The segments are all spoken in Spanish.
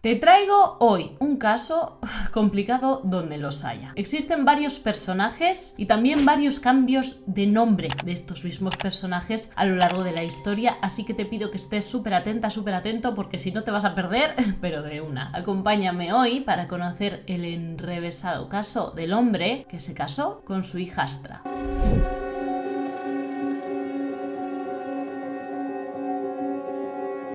Te traigo hoy un caso complicado donde los haya. Existen varios personajes y también varios cambios de nombre de estos mismos personajes a lo largo de la historia, así que te pido que estés súper atenta, súper atento, porque si no te vas a perder, pero de una. Acompáñame hoy para conocer el enrevesado caso del hombre que se casó con su hijastra.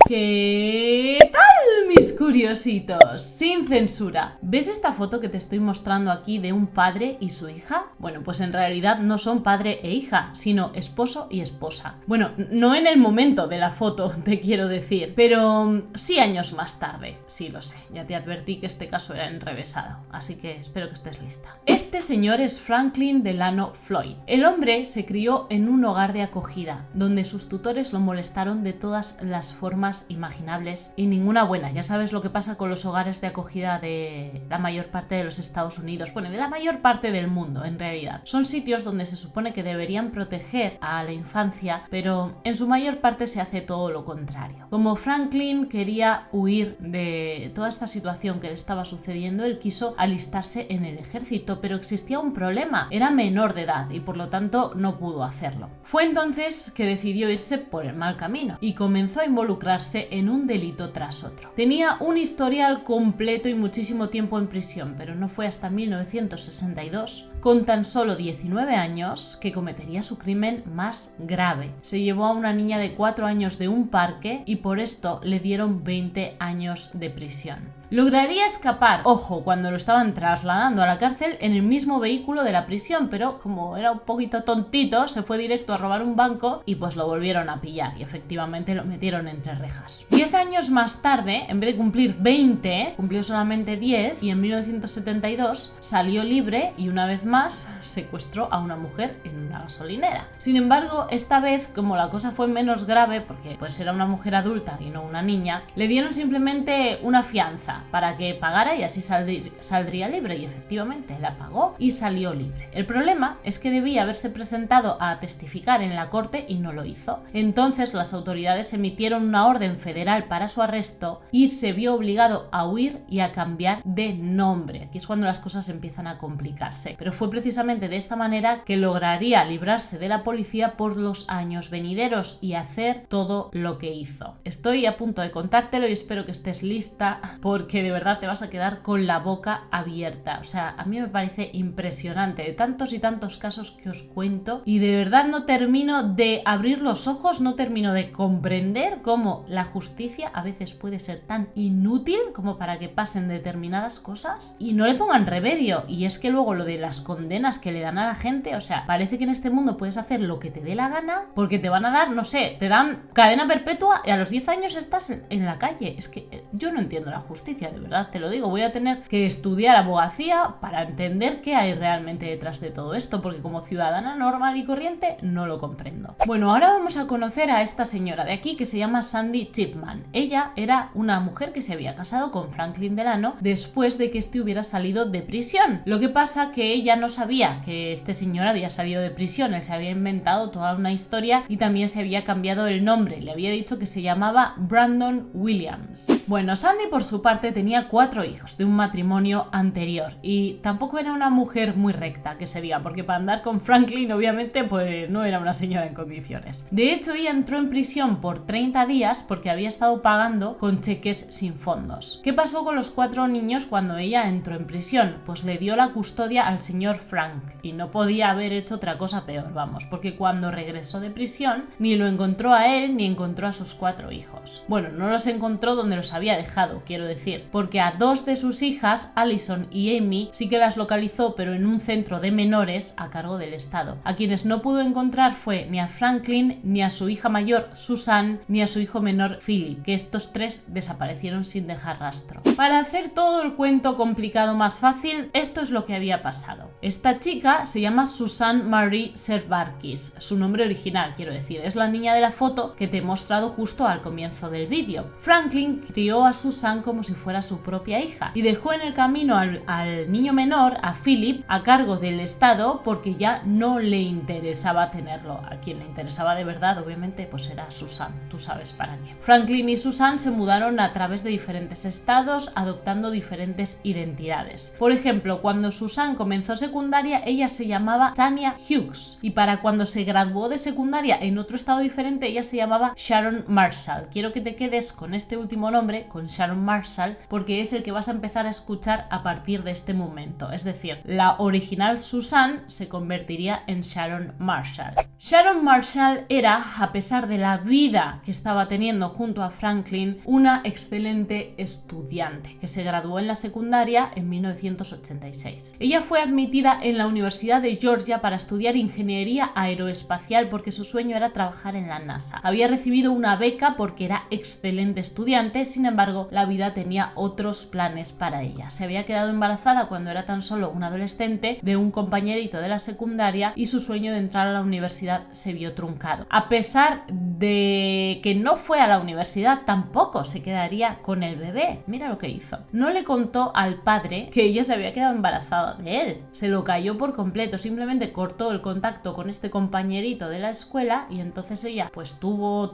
¿Qué tal, mis curiositos? Sin censura. ¿Ves esta foto que te estoy mostrando aquí de un padre y su hija? Bueno, pues en realidad no son padre e hija, sino esposo y esposa. Bueno, no en el momento de la foto, te quiero decir, pero sí años más tarde. Sí, lo sé, ya te advertí que este caso era enrevesado, así que espero que estés lista. Este señor es Franklin Delano Floyd. El hombre se crió en un hogar de acogida, donde sus tutores lo molestaron de todas las formas imaginables y ninguna buena. Ya sabes lo que pasa con los hogares de acogida de la mayor parte de los Estados Unidos, bueno, de la mayor parte del mundo en realidad. Son sitios donde se supone que deberían proteger a la infancia, pero en su mayor parte se hace todo lo contrario. Como Franklin quería huir de toda esta situación que le estaba sucediendo, él quiso alistarse en el ejército, pero existía un problema: era menor de edad y por lo tanto no pudo hacerlo. Fue entonces que decidió irse por el mal camino y comenzó a involucrarse en un delito tras otro. Tenía un historial completo y muchísimo tiempo en prisión, pero no fue hasta 1962, con tan solo 19 años, que cometería su crimen más grave. Se llevó a una niña de 4 años de un parque y por esto le dieron 20 años de prisión. Lograría escapar, ojo, cuando lo estaban trasladando a la cárcel en el mismo vehículo de la prisión, pero como era un poquito tontito, se fue directo a robar un banco y pues lo volvieron a pillar y efectivamente lo metieron entre rejas. 10 años más tarde, en vez de cumplir 20, cumplió solamente 10 y en 1972 salió libre y una vez más secuestró a una mujer en una gasolinera. Sin embargo, esta vez, como la cosa fue menos grave, porque pues era una mujer adulta y no una niña, le dieron simplemente una fianza para que pagara y así saldría libre, y efectivamente la pagó y salió libre. El problema es que debía haberse presentado a testificar en la corte y no lo hizo. Entonces las autoridades emitieron una orden federal para su arresto y se vio obligado a huir y a cambiar de nombre. Aquí es cuando las cosas empiezan a complicarse, pero fue precisamente de esta manera que lograría librarse de la policía por los años venideros y hacer todo lo que hizo. Estoy a punto de contártelo y espero que estés lista, porque de verdad te vas a quedar con la boca abierta. O sea, a mí me parece impresionante de tantos y tantos casos que os cuento, y de verdad no termino de abrir los ojos, no termino de comprender cómo la justicia a veces puede ser tan inútil como para que pasen determinadas cosas y no le pongan remedio. Y es que luego lo de las condenas que le dan a la gente, o sea, parece que en este mundo puedes hacer lo que te dé la gana porque te van a dar, no sé, te dan cadena perpetua y a los 10 años estás en la calle. Es que yo no entiendo la justicia, de verdad te lo digo. Voy a tener que estudiar abogacía para entender qué hay realmente detrás de todo esto, porque como ciudadana normal y corriente no lo comprendo. Bueno, ahora vamos a conocer a esta señora de aquí que se llama Sandy Chipman. Ella era una mujer que se había casado con Franklin Delano después de que este hubiera salido de prisión. Lo que pasa que ella no sabía que este señor había salido de prisión. Él se había inventado toda una historia y también se había cambiado el nombre. Le había dicho que se llamaba Brandon Williams. Bueno, Sandy por su parte tenía 4 hijos de un matrimonio anterior y tampoco era una mujer muy recta, que se diga, porque para andar con Franklin obviamente pues no era una señora en condiciones. De hecho, ella entró en prisión por 30 días porque había estado pagando con cheques sin fondos. ¿Qué pasó con los 4 niños cuando ella entró en prisión? Pues le dio la custodia al señor Frank y no podía haber hecho otra cosa peor, vamos, porque cuando regresó de prisión ni lo encontró a él ni encontró a sus 4 hijos. Bueno, no los encontró donde los había dejado, quiero decir, porque a 2 de sus hijas, Allison y Amy, sí que las localizó, pero en un centro de menores a cargo del Estado. A quienes no pudo encontrar fue ni a Franklin, ni a su hija mayor Susan, ni a su hijo menor Philip, que estos 3 desaparecieron sin dejar rastro. Para hacer todo el cuento complicado más fácil, esto es lo que había pasado. Esta chica se llama Susan Marie Servakis, su nombre original, quiero decir, es la niña de la foto que te he mostrado justo al comienzo del vídeo. Franklin crió a Susan como si fuera su propia hija y dejó en el camino al niño menor, a Philip, a cargo del Estado porque ya no le interesaba tenerlo. A quien le interesaba de verdad, obviamente, pues era Susan, tú sabes para qué. Franklin y Susan se mudaron a través de diferentes estados, adoptando diferentes identidades. Por ejemplo, cuando Susan comenzó secundaria, ella se llamaba Tanya Hughes, y para cuando se graduó de secundaria en otro estado diferente, ella se llamaba Sharon Marshall. Quiero que te quedes con este último nombre, con Sharon Marshall, porque es el que vas a empezar a escuchar a partir de este momento. Es decir, la original Susan se convertiría en Sharon Marshall. Sharon Marshall era, a pesar de la vida que estaba teniendo junto a Franklin, una excelente estudiante que se graduó en la secundaria en 1986. Ella fue admitida en la Universidad de Georgia para estudiar ingeniería aeroespacial porque su sueño era trabajar en la NASA. Había recibido una beca porque era excelente estudiante, sin embargo, la vida tenía otros planes para ella. Se había quedado embarazada cuando era tan solo una adolescente de un compañerito de la secundaria y su sueño de entrar a la universidad se vio truncado. A pesar de que no fue a la universidad, tampoco se quedaría con el bebé. Mira lo que hizo. No le contó al padre que ella se había quedado embarazada de él. Se lo cayó por completo. Simplemente cortó el contacto con este compañerito de la escuela y entonces ella pues tuvo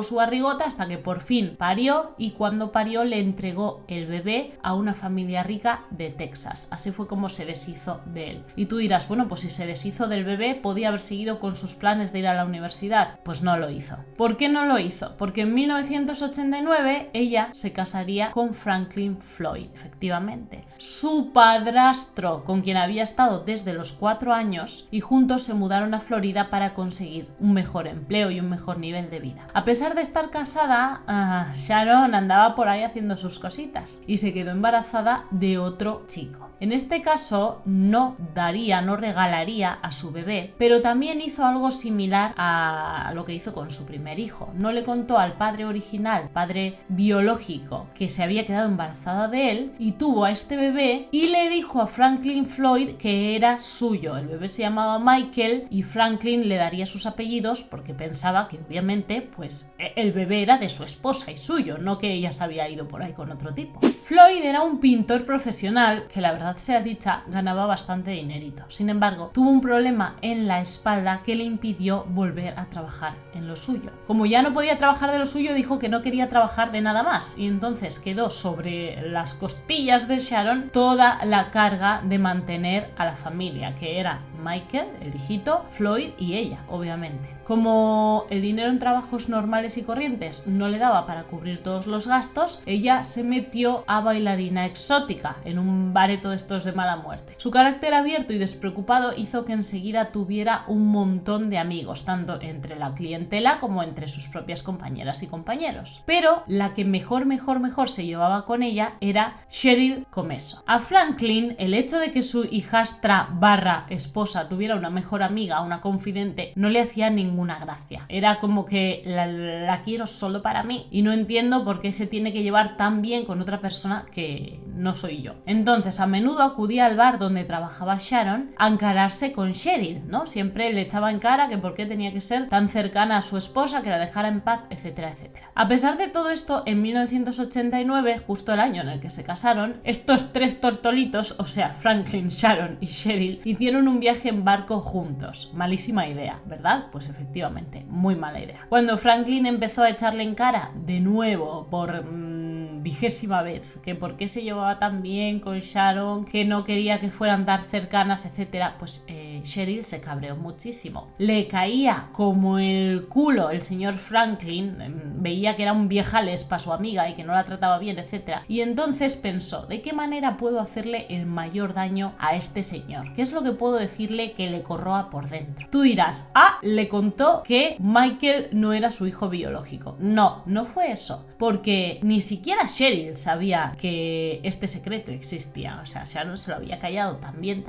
su barrigota hasta que por fin parió, y cuando parió le entregó el bebé a una familia rica de Texas. Así fue como se deshizo de él. Y tú dirás, bueno, pues si se deshizo del bebé, podía haber seguido con sus planes de ir a la universidad. Pues no lo hizo. ¿Por qué no lo hizo? Porque en 1989 ella se casaría con Franklin Floyd, efectivamente, su padrastro, con quien había estado desde los 4 años, y juntos se mudaron a Florida para conseguir un mejor empleo y un mejor nivel de vida. A pesar de estar casada, Sharon andaba por ahí haciendo sus cositas y se quedó embarazada de otro chico. En este caso no regalaría a su bebé, pero también hizo algo similar a lo que hizo con su primer hijo. No le contó al padre original, padre biológico, que se había quedado embarazada de él y tuvo a este bebé, y le dijo a Franklin Floyd que era suyo. El bebé se llamaba Michael y Franklin le daría sus apellidos porque pensaba que obviamente pues el bebé era de su esposa y suyo, no que ella se había ido por ahí con otro tipo. Floyd era un pintor profesional que, la verdad sea dicha, ganaba bastante dinerito. Sin embargo, tuvo un problema en la espalda que le impidió volver a trabajar en lo suyo. Como ya no podía trabajar de lo suyo, dijo que no quería trabajar de nada más, y entonces quedó sobre las costillas de Sharon toda la carga de mantener a la familia, que era Michael, el hijito, Floyd y ella, obviamente. Como el dinero en trabajos normales y corrientes no le daba para cubrir todos los gastos, ella se metió a bailarina exótica en un bareto de estos de mala muerte. Su carácter abierto y despreocupado hizo que enseguida tuviera un montón de amigos, tanto entre la clientela como entre sus propias compañeras y compañeros. Pero la que mejor se llevaba con ella era Cheryl Comeso. A Franklin, el hecho de que su hijastra / esposa tuviera una mejor amiga, una confidente, no le hacía ninguna gracia. Era como que la quiero solo para mí y no entiendo por qué se tiene que llevar tan bien con otra persona que no soy yo. Entonces a menudo acudía al bar donde trabajaba Sharon a encararse con Cheryl, ¿no? Siempre le echaba en cara que por qué tenía que ser tan cercana a su esposa, que la dejara en paz, etcétera, etcétera. A pesar de todo esto, en 1989, justo el año en el que se casaron, estos 3 tortolitos, o sea, Franklin, Sharon y Cheryl, hicieron un viaje en barco juntos. Malísima idea, ¿verdad? Pues efectivamente, muy mala idea. Cuando Franklin empezó a echarle en cara de nuevo por 20ª vez que por qué se llevaba tan bien con Sharon, que no quería que fueran tan cercanas, etcétera, pues Cheryl se cabreó muchísimo. Le caía como el culo el señor Franklin, veía que era un viejales para su amiga y que no la trataba bien, etcétera, y entonces pensó, ¿de qué manera puedo hacerle el mayor daño a este señor? ¿Qué es lo que puedo decirle que le corroa por dentro? Tú dirás, le contó que Michael no era su hijo biológico. No, no fue eso, porque ni siquiera Cheryl sabía que este secreto existía. O sea, Sharon se lo había callado tan bien,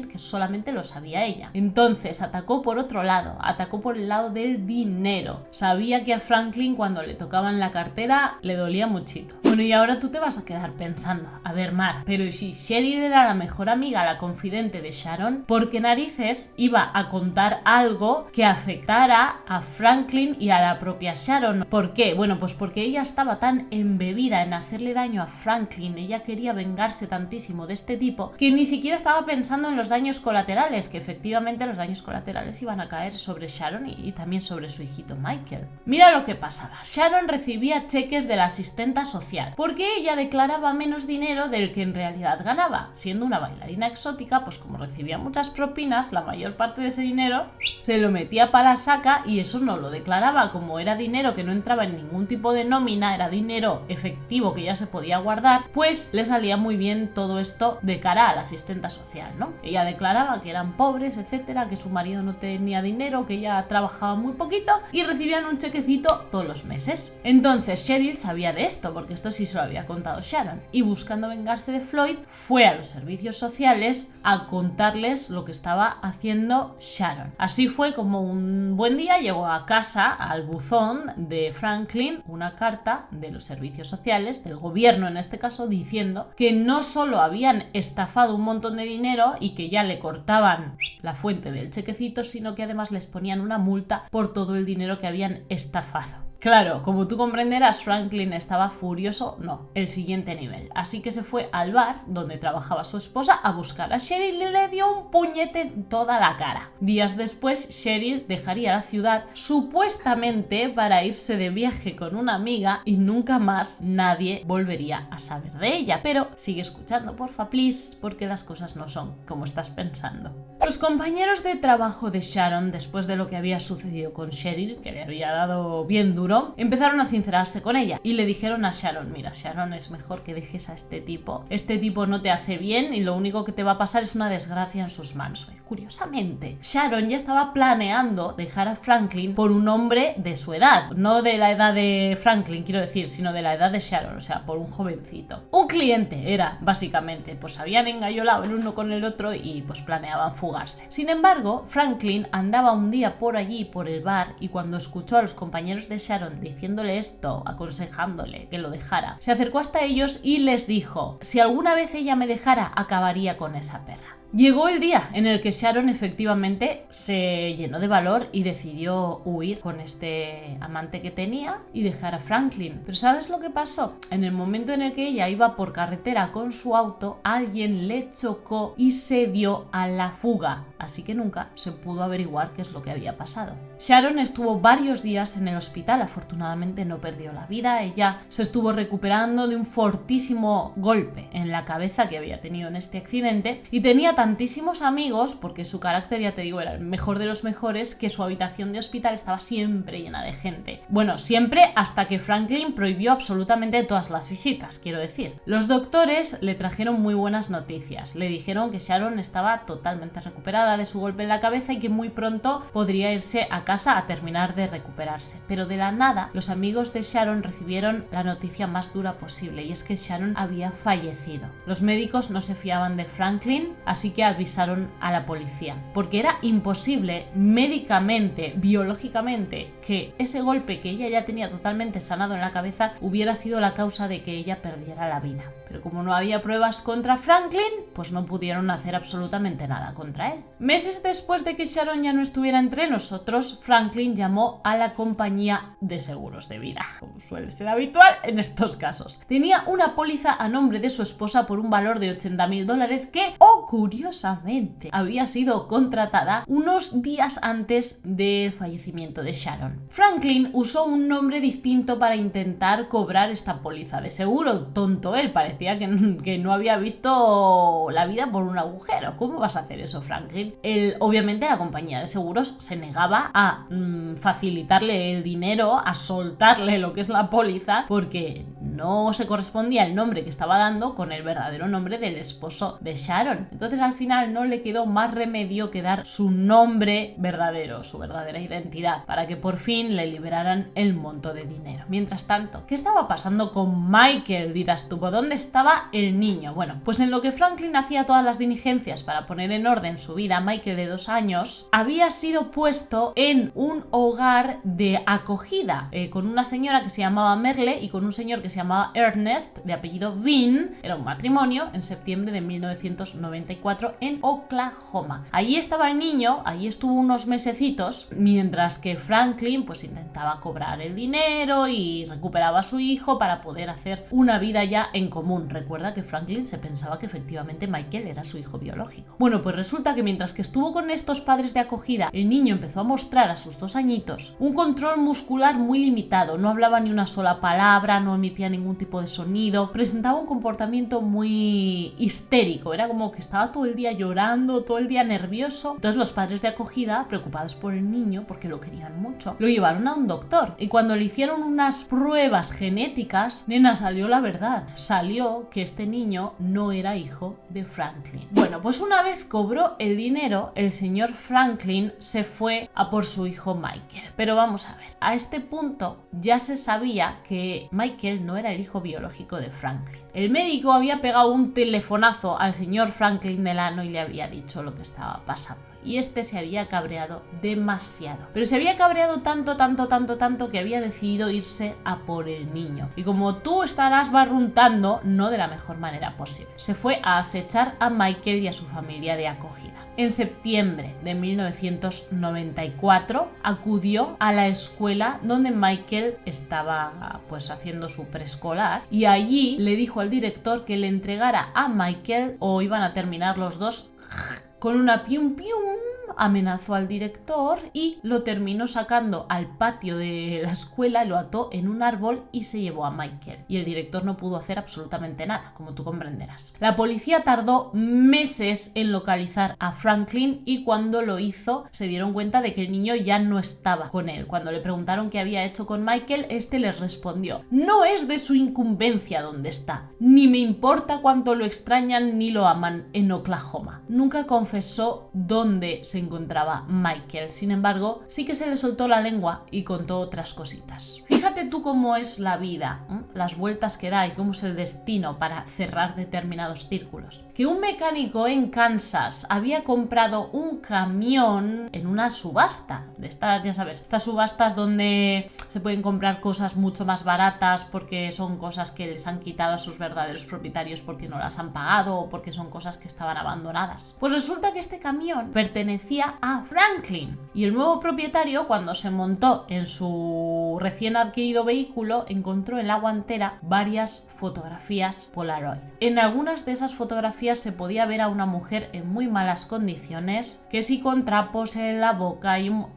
que solamente lo sabía sabía ella. Entonces atacó por otro lado, atacó por el lado del dinero. Sabía que a Franklin cuando le tocaban la cartera le dolía muchito. Bueno, y ahora tú te vas a quedar pensando, a ver, Mar, pero si Cheryl era la mejor amiga, la confidente de Sharon, ¿por qué narices iba a contar algo que afectara a Franklin y a la propia Sharon? ¿Por qué? Bueno, pues porque ella estaba tan embebida en hacerle daño a Franklin, ella quería vengarse tantísimo de este tipo, que ni siquiera estaba pensando en los daños colaterales, que efectivamente los daños colaterales iban a caer sobre Sharon y también sobre su hijito Michael. Mira lo que pasaba. Sharon recibía cheques de la asistenta social, porque ella declaraba menos dinero del que en realidad ganaba. Siendo una bailarina exótica, pues como recibía muchas propinas, la mayor parte de ese dinero se lo metía para la saca y eso no lo declaraba. Como era dinero que no entraba en ningún tipo de nómina, era dinero efectivo que ya se podía guardar, pues le salía muy bien todo esto de cara a la asistenta social, ¿no? Ella declaraba que eran pobres, etcétera, que su marido no tenía dinero, que ella trabajaba muy poquito y recibían un chequecito todos los meses. Entonces Cheryl sabía de esto, porque esto sí se lo había contado Sharon, y buscando vengarse de Floyd fue a los servicios sociales a contarles lo que estaba haciendo Sharon. Así fue como un buen día llegó a casa, al buzón de Franklin, una carta de los servicios sociales, del gobierno en este caso, diciendo que no solo habían estafado un montón de dinero y que ya le cortaban la fuente del chequecito, sino que además les ponían una multa por todo el dinero que habían estafado. Claro, como tú comprenderás, Franklin estaba furioso, no, el siguiente nivel. Así que se fue al bar donde trabajaba su esposa a buscar a Cheryl y le dio un puñete en toda la cara. Días después, Cheryl dejaría la ciudad supuestamente para irse de viaje con una amiga y nunca más nadie volvería a saber de ella. Pero sigue escuchando, porfa, please, porque las cosas no son como estás pensando. Los compañeros de trabajo de Sharon, después de lo que había sucedido con Cheryl, que le había dado bien duro, empezaron a sincerarse con ella y le dijeron a Sharon: mira, Sharon, es mejor que dejes a este tipo no te hace bien y lo único que te va a pasar es una desgracia en sus manos. Curiosamente, Sharon ya estaba planeando dejar a Franklin por un hombre de su edad, no de la edad de Franklin, quiero decir, sino de la edad de Sharon, o sea, por un jovencito. Un cliente era, básicamente, pues habían engayolado el uno con el otro y pues planeaban fugarse. Sin embargo, Franklin andaba un día por allí, por el bar, y cuando escuchó a los compañeros de Sharon diciéndole esto, aconsejándole que lo dejara, se acercó hasta ellos y les dijo: si alguna vez ella me dejara, acabaría con esa perra. Llegó el día en el que Sharon efectivamente se llenó de valor y decidió huir con este amante que tenía y dejar a Franklin. Pero ¿sabes lo que pasó? En el momento en el que ella iba por carretera con su auto, alguien le chocó y se dio a la fuga. Así que nunca se pudo averiguar qué es lo que había pasado. Sharon estuvo varios días en el hospital, afortunadamente no perdió la vida. Ella se estuvo recuperando de un fortísimo golpe en la cabeza que había tenido en este accidente y tenía tantísimos amigos, porque su carácter, ya te digo, era el mejor de los mejores, que su habitación de hospital estaba siempre llena de gente. Bueno, siempre hasta que Franklin prohibió absolutamente todas las visitas, quiero decir. Los doctores le trajeron muy buenas noticias. Le dijeron que Sharon estaba totalmente recuperada de su golpe en la cabeza y que muy pronto podría irse a casa a terminar de recuperarse. Pero de la nada, los amigos de Sharon recibieron la noticia más dura posible, y es que Sharon había fallecido. Los médicos no se fiaban de Franklin, así que avisaron a la policía, porque era imposible médicamente, biológicamente, que ese golpe que ella ya tenía totalmente sanado en la cabeza hubiera sido la causa de que ella perdiera la vida. Pero como no había pruebas contra Franklin, pues no pudieron hacer absolutamente nada contra él. Meses después de que Sharon ya no estuviera entre nosotros, Franklin llamó a la compañía de seguros de vida, como suele ser habitual en estos casos. Tenía una póliza a nombre de su esposa por un valor de $80,000 que, curiosamente, había sido contratada unos días antes del fallecimiento de Sharon. Franklin usó un nombre distinto para intentar cobrar esta póliza de seguro. Tonto él, parecía que no había visto la vida por un agujero. ¿Cómo vas a hacer eso, Franklin? Obviamente la compañía de seguros se negaba a facilitarle el dinero, a soltarle lo que es la póliza, porque no se correspondía el nombre que estaba dando con el verdadero nombre del esposo de Sharon. Entonces al final no le quedó más remedio que dar su nombre verdadero, su verdadera identidad, para que por fin le liberaran el monto de dinero. Mientras tanto, ¿qué estaba pasando con Michael? Dirás tú, ¿dónde estaba el niño? Bueno, pues en lo que Franklin hacía todas las diligencias para poner en orden su vida, Michael, de 2 años, había sido puesto en un hogar de acogida con una señora que se llamaba Merle y con un señor que se llamaba Ernest, de apellido Bean. Era un matrimonio en septiembre de 1994 en Oklahoma. Allí estaba el niño, allí estuvo unos mesecitos, mientras que Franklin pues intentaba cobrar el dinero y recuperaba a su hijo para poder hacer una vida ya en común. Recuerda que Franklin se pensaba que efectivamente Michael era su hijo biológico. Bueno, pues resulta que mientras que estuvo con estos padres de acogida, el niño empezó a mostrar a sus 2 añitos un control muscular muy limitado. No hablaba ni una sola palabra, no emitía ningún tipo de sonido, presentaba un comportamiento muy histérico, era como que estaba todo el día llorando, todo el día nervioso. Entonces los padres de acogida, preocupados por el niño porque lo querían mucho, lo llevaron a un doctor y cuando le hicieron unas pruebas genéticas, nena, salió la verdad, salió que este niño no era hijo de Franklin. Bueno, pues una vez cobró el dinero, el señor Franklin se fue a por su hijo Michael. Pero vamos a ver, a este punto ya se sabía que Michael no era el hijo biológico de Franklin. El médico había pegado un telefonazo al señor Franklin Delano y le había dicho lo que estaba pasando. Y este se había cabreado demasiado. Pero se había cabreado tanto que había decidido irse a por el niño. Y como tú estarás barruntando, no de la mejor manera posible. Se fue a acechar a Michael y a su familia de acogida. En septiembre de 1994 acudió a la escuela donde Michael estaba pues haciendo su preescolar y allí le dijo al director que le entregara a Michael o iban a terminar los dos con una pium pium. Amenazó al director y lo terminó sacando al patio de la escuela, lo ató en un árbol y se llevó a Michael. Y el director no pudo hacer absolutamente nada, como tú comprenderás. La policía tardó meses en localizar a Franklin y cuando lo hizo se dieron cuenta de que el niño ya no estaba con él. Cuando le preguntaron qué había hecho con Michael, este les respondió: no es de su incumbencia dónde está, ni me importa cuánto lo extrañan ni lo aman en Oklahoma. Nunca confesó dónde se encontraba Michael. Sin embargo, sí que se le soltó la lengua y contó otras cositas. Fíjate tú cómo es la vida, las vueltas que da y cómo es el destino para cerrar determinados círculos. Que un mecánico en Kansas había comprado un camión en una subasta. De estas, ya sabes, estas subastas donde se pueden comprar cosas mucho más baratas porque son cosas que les han quitado a sus verdaderos propietarios porque no las han pagado o porque son cosas que estaban abandonadas. Pues resulta que este camión pertenecía a Franklin y el nuevo propietario, cuando se montó en su recién adquirido vehículo, encontró en la guantera varias fotografías Polaroid. En algunas de esas fotografías se podía ver a una mujer en muy malas condiciones, que sí con trapos en la boca y un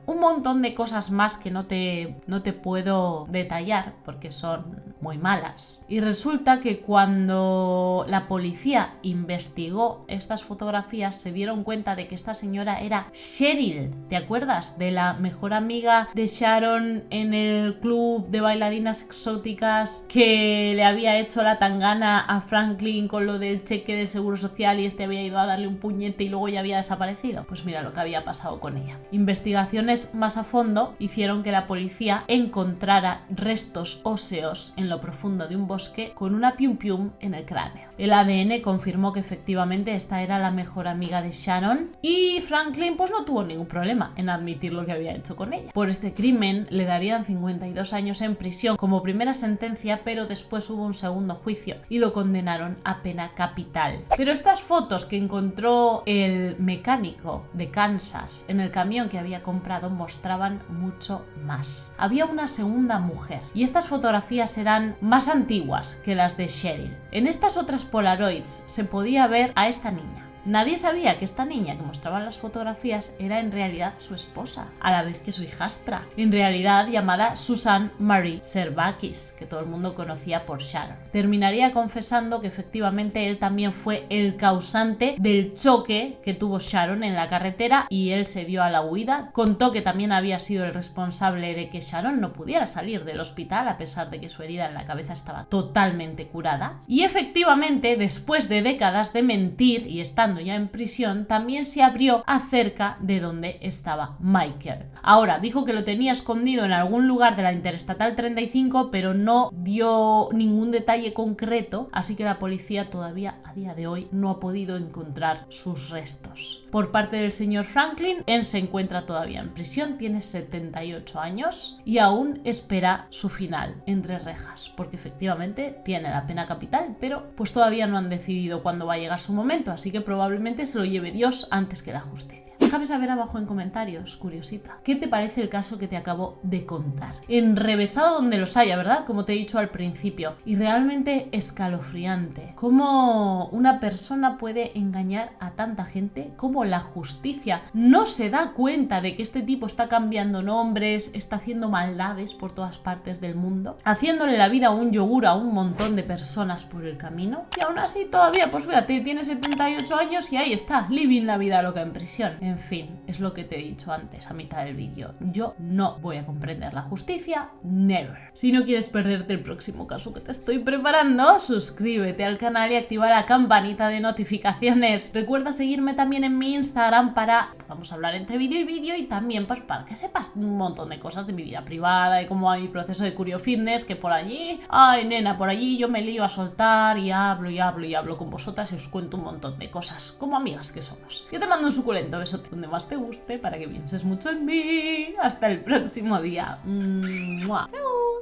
montón de cosas más que no te puedo detallar porque son muy malas. Y resulta que cuando la policía investigó estas fotografías se dieron cuenta de que esta señora era Cheryl. ¿Te acuerdas de la mejor amiga de Sharon en el club de bailarinas exóticas que le había hecho la tangana a Franklin con lo del cheque de seguro social y este había ido a darle un puñete y luego ya había desaparecido? Pues mira lo que había pasado con ella. Investigaciones más a fondo hicieron que la policía encontrara restos óseos en lo profundo de un bosque con una pium pium en el cráneo. El ADN confirmó que efectivamente esta era la mejor amiga de Sharon y Franklin pues no tuvo ningún problema en admitir lo que había hecho con ella. Por este crimen le darían 52 años en prisión como primera sentencia, pero después hubo un segundo juicio y lo condenaron a pena capital. Pero estas fotos que encontró el mecánico de Kansas en el camión que había comprado mostraban mucho más. Había una segunda mujer y estas fotografías eran más antiguas que las de Cheryl. En estas otras Polaroids se podía ver a esta niña. Nadie sabía que esta niña que mostraba las fotografías era en realidad su esposa, a la vez que su hijastra, en realidad llamada Susan Marie Servakis, que todo el mundo conocía por Sharon. Terminaría confesando que efectivamente él también fue el causante del choque que tuvo Sharon en la carretera y él se dio a la huida. Contó que también había sido el responsable de que Sharon no pudiera salir del hospital a pesar de que su herida en la cabeza estaba totalmente curada. Y efectivamente, después de décadas de mentir y estando ya en prisión, también se abrió acerca de dónde estaba Michael. Ahora, dijo que lo tenía escondido en algún lugar de la Interestatal 35, pero no dio ningún detalle concreto, así que la policía todavía a día de hoy no ha podido encontrar sus restos. Por parte del señor Franklin, él se encuentra todavía en prisión, tiene 78 años y aún espera su final entre rejas, porque efectivamente tiene la pena capital, pero pues todavía no han decidido cuándo va a llegar su momento, así que probablemente se lo lleve Dios antes que la justicia. Déjame saber abajo en comentarios, curiosita, ¿qué te parece el caso que te acabo de contar? Enrevesado donde los haya, ¿verdad? Como te he dicho al principio. Y realmente escalofriante. ¿Cómo una persona puede engañar a tanta gente? ¿Cómo la justicia no se da cuenta de que este tipo está cambiando nombres, está haciendo maldades por todas partes del mundo, haciéndole la vida un yogur a un montón de personas por el camino? Y aún así todavía, pues fíjate, tiene 78 años y ahí está, living la vida loca en prisión. En fin, es lo que te he dicho antes a mitad del vídeo. Yo no voy a comprender la justicia, never. Si no quieres perderte el próximo caso que te estoy preparando, suscríbete al canal y activa la campanita de notificaciones. Recuerda seguirme también en mi Instagram para que podamos hablar entre vídeo y vídeo y también pues para que sepas un montón de cosas de mi vida privada, de cómo hay mi proceso de Curio Fitness, que por allí, ay nena, por allí yo me lío a soltar y hablo y hablo y hablo con vosotras y os cuento un montón de cosas, como amigas que somos. Yo te mando un suculento beso donde más te guste para que pienses mucho en mí. Hasta el próximo día. ¡Mua! ¡Chao!